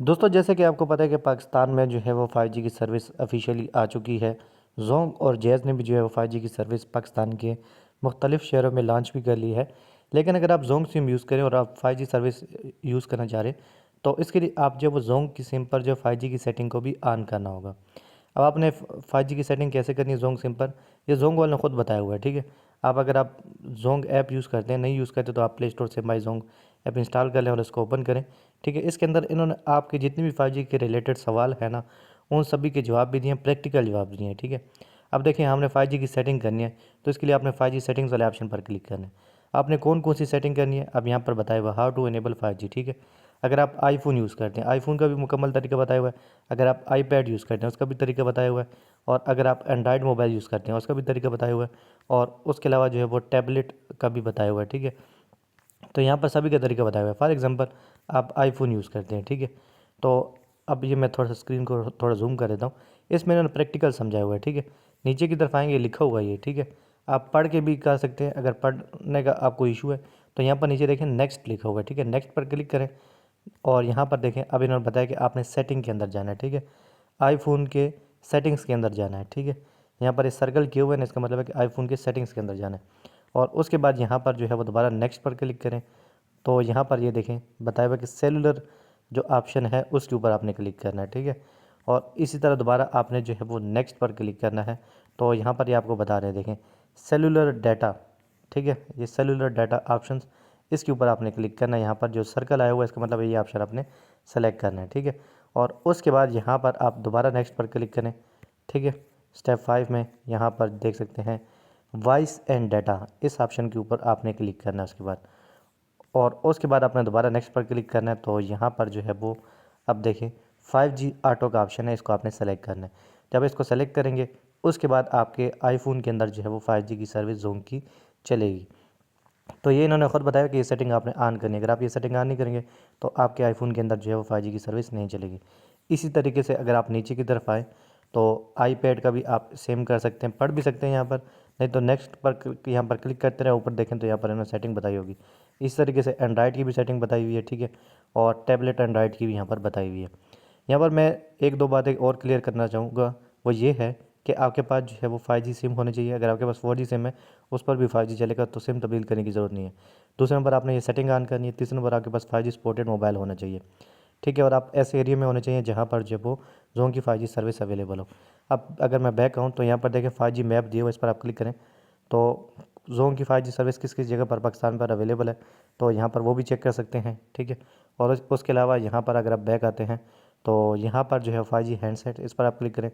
दोस्तों जैसे कि आपको पता है कि पाकिस्तान में जो है वो 5G की सर्विस ऑफिशियली आ चुकी है। जोंग और जैज़ ने भी जो है वो 5G की सर्विस पाकिस्तान के मुख्तलिफ शहरों में लॉन्च भी कर ली है। लेकिन अगर आप जोंग सिम यूज़ करें और आप 5G सर्विस यूज़ करना चाह रहे हैं तो इसके लिए आप जो वो जोंग की सिम पर जो 5G की सेटिंग को भी ऑन करना होगा। अब आपने 5G की सेटिंग कैसे करनी है जोंग सिम पर, ये जोंग वाले ने खुद बताया हुआ है। ठीक है, अगर आप जोंग ऐप यूज़ करते हैं, नहीं यूज़ करते तो आप प्ले स्टोर से माई जोंग ऐप इंस्टॉल कर लें और इसको ओपन करें। ठीक है, इसके अंदर इन्होंने आपके जितने भी 5G के रिलेटेड सवाल है ना, उन सभी के जवाब भी दिए हैं, प्रैक्टिकल जवाब दिए हैं। ठीक है, अब देखिए हमने 5G की सेटिंग करनी है तो इसके लिए आपने 5G सेटिंग्स वाले ऑप्शन पर क्लिक करना है। आपने कौन कौन सी सेटिंग करनी है अब यहाँ पर बताया हुआ, हाउ टू इनेबल 5G। ठीक है, अगर आप आईफोन यूज़ करते हैं आईफोन का भी मुकम्मल तरीका बताया हुआ है, अगर आप आईपैड यूज़ करते हैं उसका भी तरीका बताया हुआ है, और अगर आप एंड्रॉयड मोबाइल यूज़ करते हैं उसका भी तरीका बताया हुआ है, और उसके अलावा जो है वो टैबलेट का भी बताया हुआ है। ठीक है, तो यहाँ पर सभी का तरीका बताया हुआ है। फॉर एग्जांपल आप आईफोन यूज़ करते हैं। ठीक है, तो अब ये मैं थोड़ा सा स्क्रीन को थोड़ा जूम कर देता हूँ। इसमें इन्होंने प्रैक्टिकल समझाया हुआ है। ठीक है, नीचे की तरफ आएंगे, लिखा हुआ है ये। ठीक है, आप पढ़ के भी कर सकते हैं, अगर पढ़ने का आपको इशू है तो यहाँ पर नीचे देखें नेक्स्ट लिखा हुआ है। ठीक है, नेक्स्ट पर क्लिक करें और यहाँ पर देखें अब इन्होंने बताया कि आपने सेटिंग के अंदर जाना है। ठीक है, आईफोन के सेटिंग्स के अंदर जाना है। ठीक है, यहाँ पर इस सर्कल किए हुए हैं, इसका मतलब है कि आईफोन के सेटिंग्स के अंदर जाना है, और उसके बाद यहाँ पर जो है वो दोबारा नेक्स्ट पर क्लिक करें। तो यहाँ पर ये देखें बताया हुआ कि सेलुलर जो ऑप्शन है उसके ऊपर आपने क्लिक करना है। ठीक है, और इसी तरह दोबारा आपने जो है वो नेक्स्ट पर क्लिक करना है। तो यहाँ पर ये आपको बता रहे हैं, देखें सेलुलर डाटा। ठीक है, ये सेलुलर डाटा ऑप्शंस, इसके ऊपर आपने क्लिक करना है। यहाँ पर जो सर्कल आया हुआ है इसका मतलब ये ऑप्शन आपने सेलेक्ट करना है। ठीक है, और उसके बाद यहाँ पर आप दोबारा नेक्स्ट पर क्लिक करें। ठीक है, स्टेप 5 में यहाँ पर देख सकते हैं वॉइस एंड डाटा, इस ऑप्शन के ऊपर आपने क्लिक करना है उसके बाद, और उसके बाद आपने दोबारा नेक्स्ट पर क्लिक करना है। तो यहाँ पर जो है वो अब देखें 5G ऑटो का ऑप्शन है, इसको आपने सेलेक्ट करना है। जब इसको सेलेक्ट करेंगे उसके बाद आपके आईफोन के अंदर जो है वो 5G की सर्विस जोंग की चलेगी। तो ये इन्होंने ख़ुद बताया कि ये सेटिंग आपने ऑन करनी है, अगर आप ये सेटिंग ऑन नहीं करेंगे तो आपके आईफोन के अंदर जो है वो 5G की सर्विस नहीं चलेगी। इसी तरीके से अगर आप नीचे की तरफ आएँ तो आईपैड का भी आप सेम कर सकते हैं, पढ़ भी सकते हैं यहाँ पर, नहीं तो नेक्स्ट पर यहाँ पर क्लिक करते रहे, ऊपर देखें तो यहाँ पर इन्होंने सेटिंग बताई होगी। इस तरीके से एंड्रॉयड की भी सेटिंग बताई हुई है। ठीक है, और टैबलेट एंड्रॉयड की भी यहाँ पर बताई हुई है। यहाँ पर मैं एक दो बातें और क्लियर करना चाहूँगा, वो ये है कि आपके पास जो है वो 5G सिम होनी चाहिए। अगर आपके पास 4G सिम है उस पर भी 5G चलेगा तो सिम तब्दील करने की ज़रूरत नहीं है। दूसरे नंबर आपने ये सेटिंग ऑन करनी है। तीसरे नंबर आपके पास 5G सपोर्टेड मोबाइल होना चाहिए। ठीक है, और आप ऐसे एरिया में होने चाहिए जहाँ पर जो वो जोन की 5G सर्विस अवेलेबल हो। अब अगर मैं बैक आऊँ तो यहाँ पर देखें 5G मैप दिए हुआ, इस पर आप क्लिक करें तो जोन की 5G सर्विस किस किस जगह पर पाकिस्तान पर अवेलेबल है, तो यहाँ पर वो भी चेक कर सकते हैं। ठीक है, और उसके अलावा यहाँ पर अगर आप बैक आते हैं तो यहाँ पर जो है 5G हैंडसेट, इस पर आप क्लिक करें।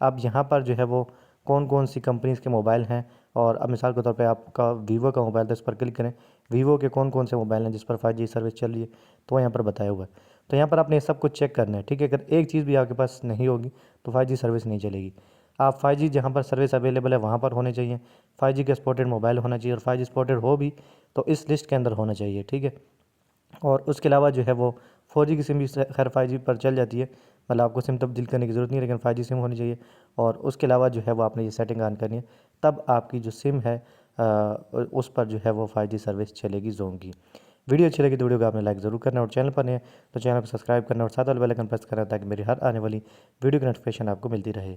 अब यहाँ पर जो है वो कौन कौन सी कंपनीज़ के मोबाइल हैं, और अब मिसाल के तौर पे आपका वीवो का मोबाइल था, इस पर क्लिक करें। वीवो के कौन कौन से मोबाइल हैं जिस पर 5G सर्विस चल रही है, तो यहाँ पर बताया हुआ है। तो यहाँ पर आपने सब कुछ चेक करना है। ठीक है, अगर एक चीज़ भी आपके पास नहीं होगी तो 5G सर्विस नहीं चलेगी। आप 5G जहाँ पर सर्विस अवेलेबल है वहाँ पर होने चाहिए, 5G का सपोर्टेड मोबाइल होना चाहिए, और 5G सपोर्टेड हो भी तो इस लिस्ट के अंदर होना चाहिए। ठीक है, और उसके अलावा जो है वो 4G की सिम भी खैर 5G पर चल जाती है, मतलब आपको सिम तब्दील करने की ज़रूरत नहीं है, लेकिन 5G सिम होनी चाहिए। और उसके अलावा जो है वो आपने ये सेटिंग ऑन करनी है, तब आपकी जो सिम है उस पर जो है वो 5G सर्विस चलेगी जोन की। वीडियो अच्छी लगी तो वीडियो को आपने लाइक ज़रूर करना, और चैनल पर नहीं है तो चैनल को सब्सक्राइब करना और साथ वाले बेल आइकन प्रेस करना ताकि मेरी हर आने वाली वीडियो की नोटिफिकेशन आपको मिलती रहे।